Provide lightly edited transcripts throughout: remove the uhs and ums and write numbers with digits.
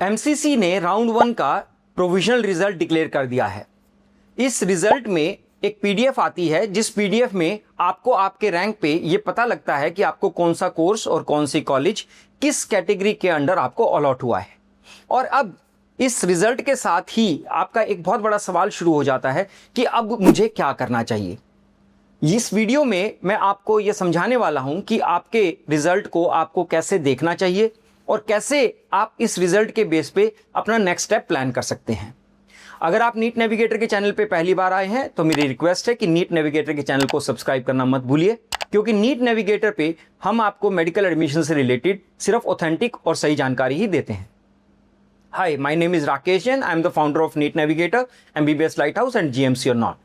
MCC ने round 1 का provisional result declare कर दिया है। इस रिजल्ट में एक पीडीएफ आती है, जिस पीडीएफ में आपको आपके रैंक पे ये पता लगता है कि आपको कौन सा कोर्स और कौन सी कॉलेज किस कैटेगरी के अंडर आपको अलॉट हुआ है। और अब इस रिजल्ट के साथ ही आपका एक बहुत बड़ा सवाल शुरू हो जाता है कि अब मुझे क्या करना चाहिए। इस वीडियो में मैं आपको यह समझाने वाला हूं कि आपके रिजल्ट को आपको कैसे देखना चाहिए और कैसे आप इस रिजल्ट के बेस पे अपना नेक्स्ट स्टेप प्लान कर सकते हैं। अगर आप नीट नेविगेटर के चैनल पे पहली बार आए हैं तो मेरी रिक्वेस्ट है कि नीट नेविगेटर के चैनल को सब्सक्राइब करना मत भूलिए, क्योंकि नीट नेविगेटर पे हम आपको मेडिकल एडमिशन से रिलेटेड सिर्फ ऑथेंटिक और सही जानकारी ही देते हैं। Hi, my name is Rakesh Jain. I am the founder of NEET Navigator, MBBS Lighthouse and GMC और not.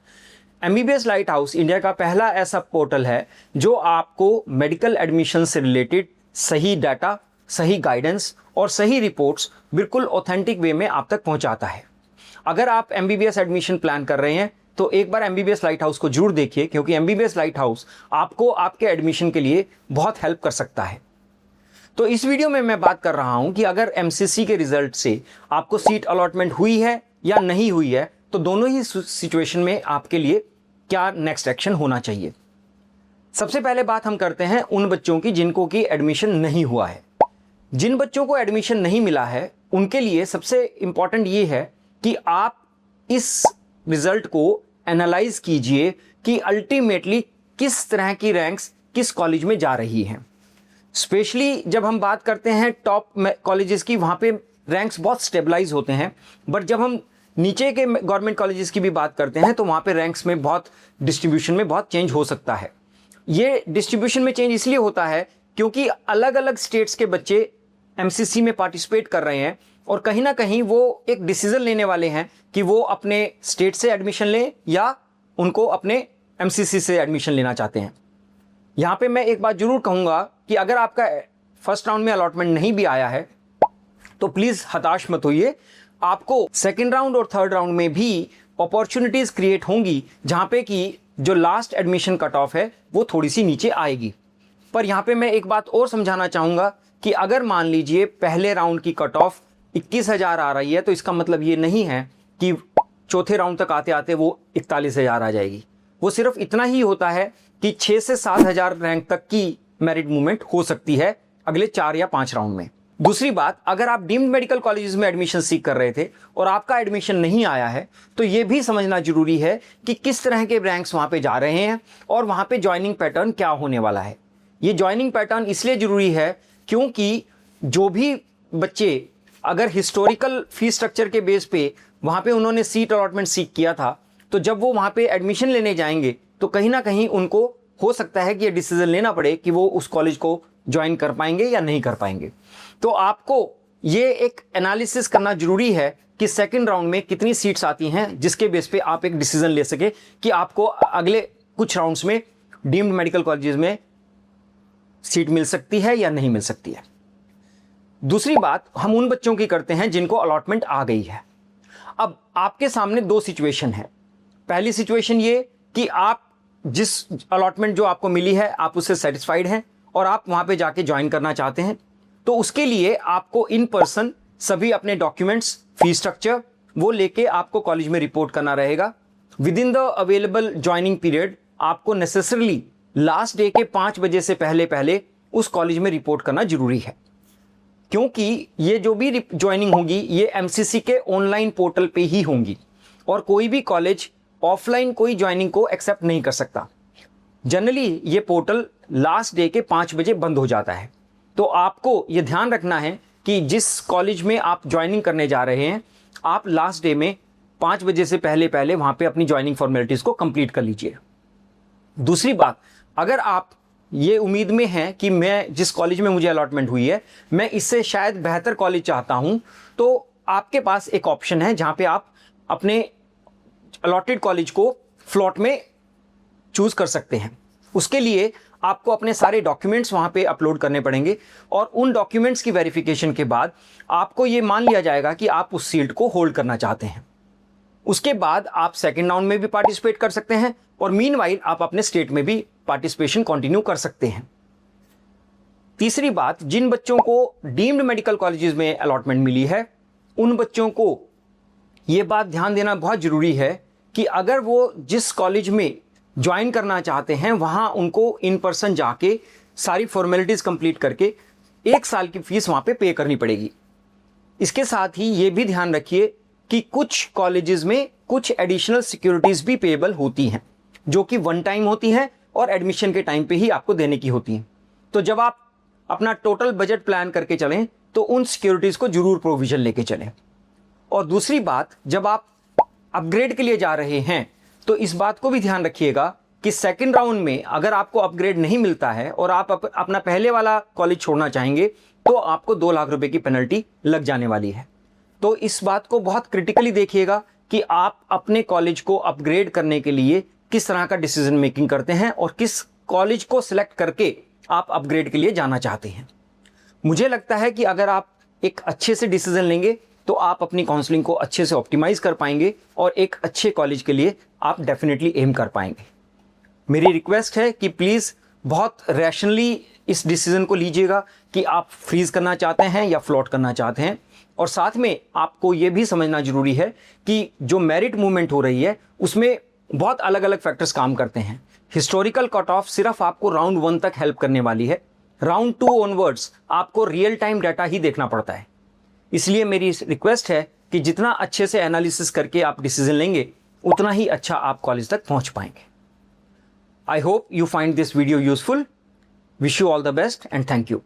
MBBS Lighthouse India का पहला ऐसा पोर्टल है जो आपको मेडिकल एडमिशन से रिलेटेड सही डाटा, सही गाइडेंस और सही रिपोर्ट्स बिल्कुल ऑथेंटिक वे में आप तक पहुंचाता है। अगर आप एमबीबीएस एडमिशन प्लान कर रहे हैं तो एक बार एमबीबीएस लाइट हाउस को जरूर देखिए, क्योंकि एमबीबीएस लाइट हाउस आपको आपके एडमिशन के लिए बहुत हेल्प कर सकता है। तो इस वीडियो में मैं बात कर रहा हूं कि अगर एमसीसी के रिजल्ट से आपको सीट अलॉटमेंट हुई है या नहीं हुई है, तो दोनों ही सिचुएशन में आपके लिए क्या नेक्स्ट एक्शन होना चाहिए। सबसे पहले बात हम करते हैं उन बच्चों की जिनको की एडमिशन नहीं हुआ है। जिन बच्चों को एडमिशन नहीं मिला है उनके लिए सबसे इंपॉर्टेंट ये है कि आप इस रिजल्ट को एनालाइज कीजिए कि अल्टीमेटली किस तरह की रैंक्स किस कॉलेज में जा रही हैं। स्पेशली जब हम बात करते हैं टॉप कॉलेजेस की, वहाँ पे रैंक्स बहुत स्टेबलाइज होते हैं, बट जब हम नीचे के गवर्नमेंट कॉलेजेस की भी बात करते हैं तो वहाँ पे रैंक्स में बहुत डिस्ट्रीब्यूशन में बहुत चेंज हो सकता है। ये डिस्ट्रीब्यूशन में चेंज इसलिए होता है क्योंकि अलग अलग स्टेट्स के बच्चे एमसीसी में पार्टिसिपेट कर रहे हैं और कहीं ना कहीं वो एक डिसीजन लेने वाले हैं कि वो अपने स्टेट से एडमिशन लें या उनको अपने एमसीसी से एडमिशन लेना चाहते हैं। यहाँ पे मैं एक बात जरूर कहूँगा कि अगर आपका फर्स्ट राउंड में अलॉटमेंट नहीं भी आया है तो प्लीज़ हताश मत होइए। आपको सेकेंड राउंड और थर्ड राउंड में भी अपॉर्चुनिटीज़ क्रिएट होंगी जहाँ पे कि जो लास्ट एडमिशन कट ऑफ है वो थोड़ी सी नीचे आएगी। पर यहाँ पे मैं एक बात और समझाना चाहूँगा कि अगर मान लीजिए पहले राउंड की कट ऑफ 21,000 आ रही है तो इसका मतलब ये नहीं है कि चौथे राउंड तक आते आते वो 41,000 आ जाएगी। वो सिर्फ इतना ही होता है कि 6 से 7,000 रैंक तक की मेरिट मूवमेंट हो सकती है अगले 4 या 5 राउंड में। दूसरी बात, अगर आप डीम्ड मेडिकल कॉलेजेस में एडमिशन सीख कर रहे थे और आपका एडमिशन नहीं आया है तो ये भी समझना जरूरी है कि किस तरह के रैंक्स वहाँ पे जा रहे हैं और वहाँ पे ज्वाइनिंग पैटर्न क्या होने वाला है। ये ज्वाइनिंग पैटर्न इसलिए जरूरी है क्योंकि जो भी बच्चे अगर हिस्टोरिकल फीस स्ट्रक्चर के बेस पे वहाँ पे उन्होंने सीट अलॉटमेंट सीख किया था, तो जब वो वहाँ पे एडमिशन लेने जाएंगे तो कहीं ना कहीं उनको हो सकता है कि ये डिसीजन लेना पड़े कि वो उस कॉलेज को ज्वाइन कर पाएंगे या नहीं कर पाएंगे। तो आपको ये एक एनालिसिस करना जरूरी है कि सेकेंड राउंड में कितनी सीट्स आती हैं, जिसके बेस पे आप एक डिसीजन ले सके कि आपको अगले कुछ राउंड्स में डीम्ड मेडिकल कॉलेजेस में सीट मिल सकती है या नहीं मिल सकती है। दूसरी बात हम उन बच्चों की करते हैं जिनको अलॉटमेंट आ गई है। अब आपके सामने 2 सिचुएशन है। पहली सिचुएशन ये कि आप जिस अलॉटमेंट जो आपको मिली है आप उससे सेटिस्फाइड हैं और आप वहां पे जाके ज्वाइन करना चाहते हैं, तो उसके लिए आपको इन पर्सन सभी अपने डॉक्यूमेंट्स, फीस स्ट्रक्चर वो लेके आपको कॉलेज में रिपोर्ट करना रहेगा। With in the available joining period आपको नेसेसरली लास्ट डे के 5 बजे से पहले पहले उस कॉलेज में रिपोर्ट करना जरूरी है, क्योंकि ये जो भी ज्वाइनिंग होगी ये एमसीसी के ऑनलाइन पोर्टल पे ही होंगी और कोई भी कॉलेज ऑफलाइन कोई ज्वाइनिंग को एक्सेप्ट नहीं कर सकता। जनरली ये पोर्टल लास्ट डे के 5 बजे बंद हो जाता है। तो आपको ये ध्यान रखना है कि जिस कॉलेज में आप ज्वाइनिंग करने जा रहे हैं आप लास्ट डे में 5 बजे से पहले पहले वहाँ पे अपनी ज्वाइनिंग फॉर्मेलिटीज़ को कंप्लीट कर लीजिए। दूसरी बात, अगर आप ये उम्मीद में हैं कि मैं जिस कॉलेज में मुझे अलॉटमेंट हुई है मैं इससे शायद बेहतर कॉलेज चाहता हूँ, तो आपके पास एक ऑप्शन है जहाँ पे आप अपने अलॉटेड कॉलेज को फ्लॉट में चूज़ कर सकते हैं। उसके लिए आपको अपने सारे डॉक्यूमेंट्स वहाँ पे अपलोड करने पड़ेंगे और उन डॉक्यूमेंट्स की वेरिफिकेशन के बाद आपको ये मान लिया जाएगा कि आप उस सीट को होल्ड करना चाहते हैं। उसके बाद आप सेकेंड राउंड में भी पार्टिसिपेट कर सकते हैं और मीनवाइल आप अपने स्टेट में भी पार्टिसिपेशन कंटिन्यू कर सकते हैं। तीसरी बात, जिन बच्चों को डीम्ड मेडिकल कॉलेजेस में अलॉटमेंट मिली है उन बच्चों को ये बात ध्यान देना बहुत ज़रूरी है कि अगर वो जिस कॉलेज में ज्वाइन करना चाहते हैं वहाँ उनको इन पर्सन जाके सारी फॉर्मेलिटीज़ कंप्लीट करके 1 साल की फ़ीस वहाँ पे करनी पड़ेगी। इसके साथ ही ये भी ध्यान रखिए कि कुछ कॉलेजेस में कुछ एडिशनल सिक्योरिटीज़ भी पेएबल होती हैं जो कि वन टाइम होती हैं और एडमिशन के टाइम पे ही आपको देने की होती हैं। तो जब आप अपना टोटल बजट प्लान करके चलें तो उन सिक्योरिटीज़ को ज़रूर प्रोविज़न लेके चलें। और दूसरी बात, जब आप अपग्रेड के लिए जा रहे हैं तो इस बात को भी ध्यान रखिएगा कि सेकंड राउंड में अगर आपको अपग्रेड नहीं मिलता है और आप अपना पहले वाला कॉलेज छोड़ना चाहेंगे तो आपको 2 लाख रुपए की पेनल्टी लग जाने वाली है। तो इस बात को बहुत क्रिटिकली देखिएगा कि आप अपने कॉलेज को अपग्रेड करने के लिए किस तरह का डिसीजन मेकिंग करते हैं और किस कॉलेज को सिलेक्ट करके आप अपग्रेड के लिए जाना चाहते हैं। मुझे लगता है कि अगर आप एक अच्छे से डिसीजन लेंगे तो आप अपनी काउंसलिंग को अच्छे से ऑप्टिमाइज कर पाएंगे और एक अच्छे कॉलेज के लिए आप डेफिनेटली एम कर पाएंगे। मेरी रिक्वेस्ट है कि प्लीज़ बहुत रैशनली इस डिसीजन को लीजिएगा कि आप फ्रीज करना चाहते हैं या फ्लोट करना चाहते हैं। और साथ में आपको ये भी समझना जरूरी है कि जो मेरिट मूवमेंट हो रही है उसमें बहुत अलग अलग फैक्टर्स काम करते हैं। हिस्टोरिकल कट ऑफ सिर्फ आपको राउंड 1 तक हेल्प करने वाली है, राउंड 2 ऑनवर्ड्स आपको रियल टाइम डाटा ही देखना पड़ता है। इसलिए मेरी रिक्वेस्ट है कि जितना अच्छे से एनालिसिस करके आप डिसीजन लेंगे उतना ही अच्छा आप कॉलेज तक पहुंच पाएंगे। I hope you find this video useful. Wish you all the best and thank you.